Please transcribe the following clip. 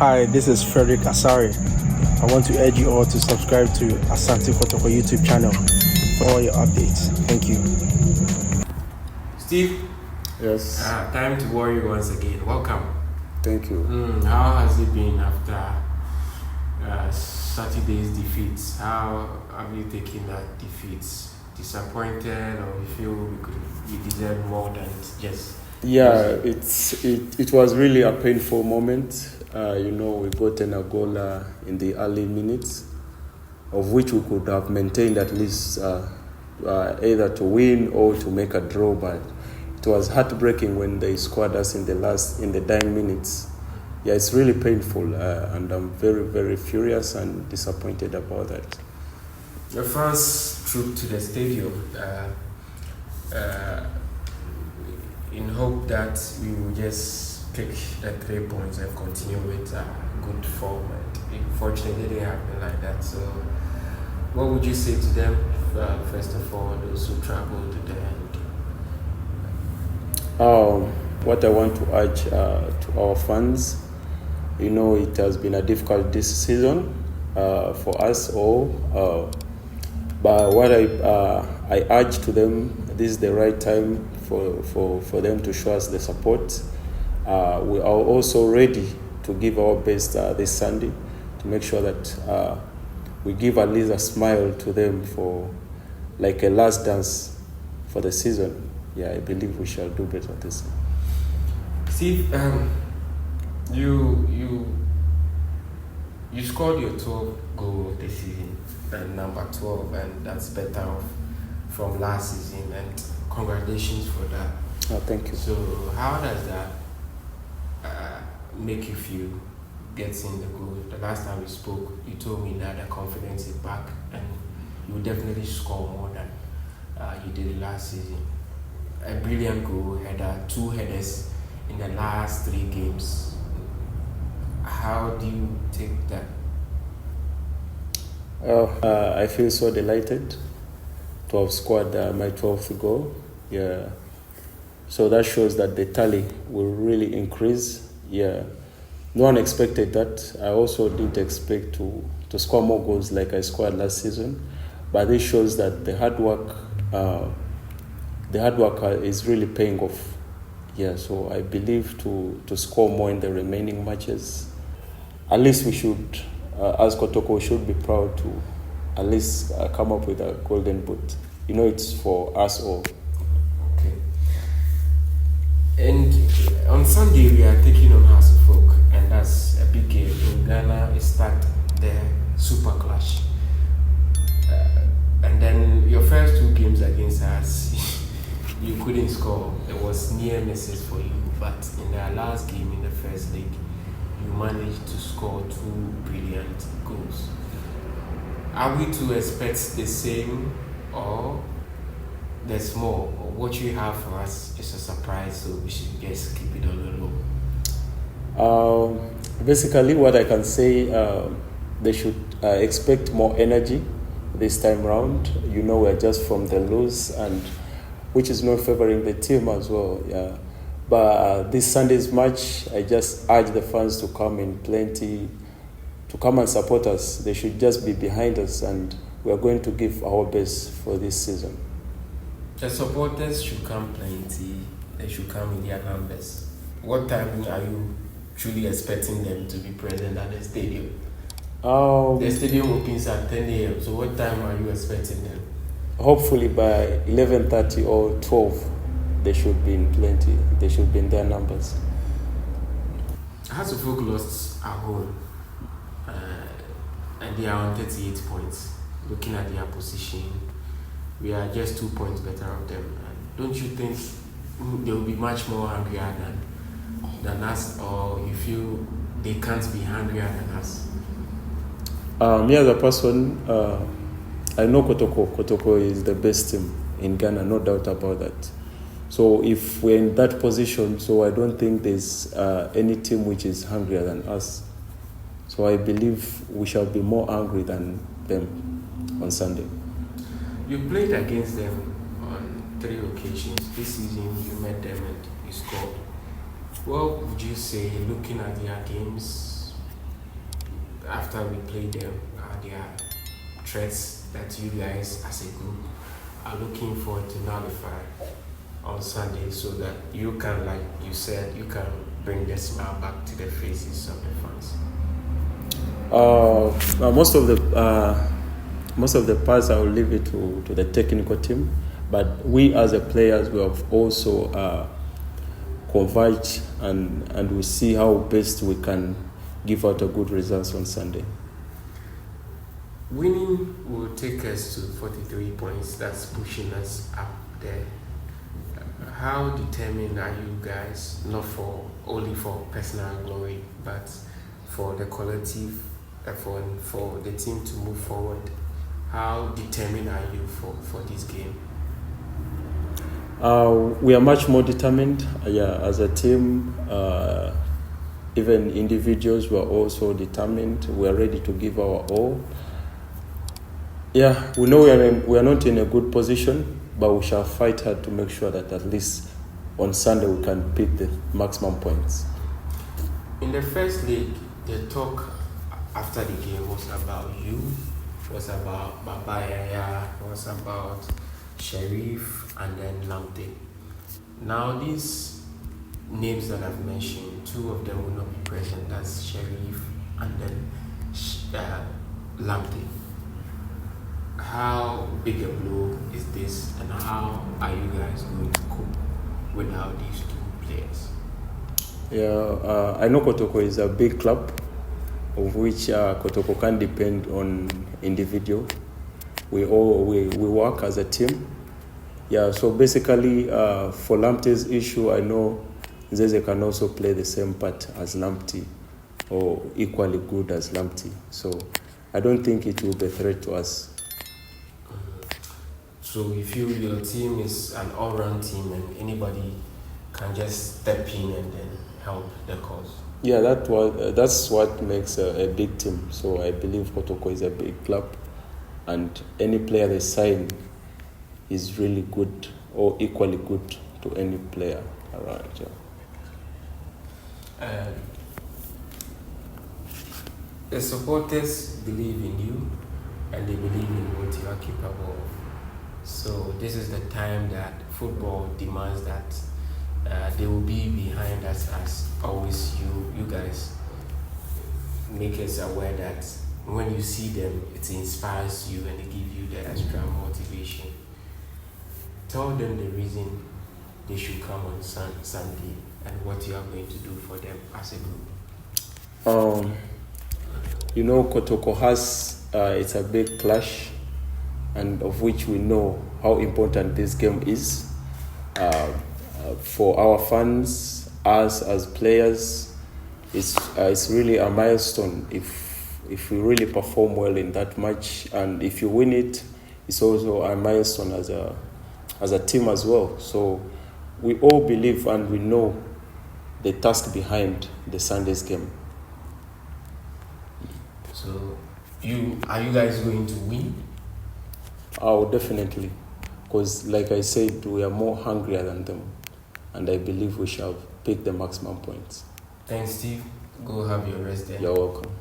Hi, this is Frederick Asari. I want to urge you all to subscribe to Asante Kotoko YouTube channel for all your updates. Thank you. Steve? Yes. Time to worry once again. Welcome. Thank you. How has it been after Saturday's defeats? How have you taken that defeat? Disappointed, or you feel you deserve more than just? Yeah, it was really a painful moment. We gotten a goal in the early minutes, of which we could have maintained at least either to win or to make a draw. But it was heartbreaking when they scored us in the dying minutes. Yeah, it's really painful, and I'm very, very furious and disappointed about that. The fans trooped to the stadium in hope that we will just pick the 3 points and continue with good form. And unfortunately, it didn't happen like that. So, what would you say to them, first of all, those who traveled to the end? What I want to urge to our fans, it has been a difficult this season for us all. But what I urge to them, this is the right time for them to show us the support. We are also ready to give our best this Sunday to make sure that we give at least a smile to them for like a last dance for the season. Yeah, I believe we shall do better this year. Steve, you scored your 12th goal this season, and number 12, and that's better off from last season. And congratulations for that. Oh, thank you. So, how does that make you feel getting the goal? The last time we spoke, you told me that the confidence is back, and you will definitely score more than you did last season. A brilliant goal, header, 2 headers in the last 3 games. How do you take that? I feel so delighted to have scored my 12th goal. Yeah. So that shows that the tally will really increase. Yeah. No one expected that. I also didn't expect to score more goals like I scored last season. But this shows that the hard work is really paying off. Yeah, so I believe to score more in the remaining matches. At least we should, as Kotoko, should be proud to at least come up with a golden boot. It's for us all. Okay. And on Sunday, we are taking on House of Folk, and that's a big game. In Ghana, it starts the Super Clash. And then your first 2 games against us, you couldn't score. It was near misses for you, but in the last game in the first league, you managed to score 2 brilliant goals. Are we to expect the same, or there's more? Or what you have for us is a surprise, so we should just keep it on the low? Basically, what I can say, they should expect more energy this time round. We're just from the lows, and which is not favoring the team as well. Yeah. But this Sunday's match, I just urge the fans to come in plenty, to come and support us. They should just be behind us, and we are going to give our best for this season. The supporters should come plenty. They should come in their numbers. What time are you truly expecting them to be present at the stadium? The stadium opens at 10 a.m. So what time are you expecting them? Hopefully by 11:30 or 12, they should be in plenty. They should be in their numbers. House of Folk lost at home, and they are on 38 points. Looking at their position, we are just 2 points better of them. And don't you think they will be much more hungrier than us, or you feel they can't be hungrier than us? Me as a person, I know Kotoko is the best team in Ghana, no doubt about that. So if we're in that position, so I don't think there's any team which is hungrier than us. So I believe we shall be more hungry than them on Sunday. You played against them on 3 occasions. This season you met them and you scored. What would you say, looking at their games, after we play them, there are threats that you guys as a group are looking forward to nullify on Sunday, so that you can, like you said, you can bring the smile back to the faces of the fans? Most of the parts I will leave it to the technical team, but we as a players, we have also converged and we see how best we can give out a good results on Sunday. Winning will take us to 43 points. That's pushing us up there. How determined are you guys, not only for personal glory, but for the collective effort, for the team to move forward? How determined are you for this game? We are much more determined, as a team. Even individuals, we are also determined. We are ready to give our all. We know we are not in a good position, but we shall fight hard to make sure that at least on Sunday we can pick the maximum points. In the first leg, the talk after the game was about you, was about Baba Yaya, was about Sheriff, and then Lamte. Now these names that I've mentioned, two of them will not be present. That's Sheriff and then Lamte. How big a blow is this, and how are you guys going to cope without these two players? I know Kotoko is a big club, of which Kotoko can depend on individual. We work as a team. So basically, for Lamptey's issue, I know Zeze can also play the same part as Lamptey, or equally good as Lamptey. So I don't think it will be a threat to us. So you feel your team is an all-round team and anybody can just step in and then help the cause? That's what makes a big team. So I believe Kotoko is a big club, and any player they sign is really good or equally good to any player around. The supporters believe in you and they believe in what you are capable of. So this is the time that football demands that they will be behind us as always. You guys make us aware that when you see them, it inspires you and it gives you the extra motivation. Tell them the reason they should come on Sunday and what you are going to do for them as a group. Kotoko has it's a big clash, and of which we know how important this game is for our fans, us as players. It's really a milestone if we really perform well in that match, and if you win it, it's also a milestone as a team as well. So we all believe and we know the task behind the Sunday's game. So are you guys going to win? Oh, definitely. Because like I said, we are more hungrier than them. And I believe we shall pick the maximum points. Thanks, Steve. Go have your rest there. You're welcome.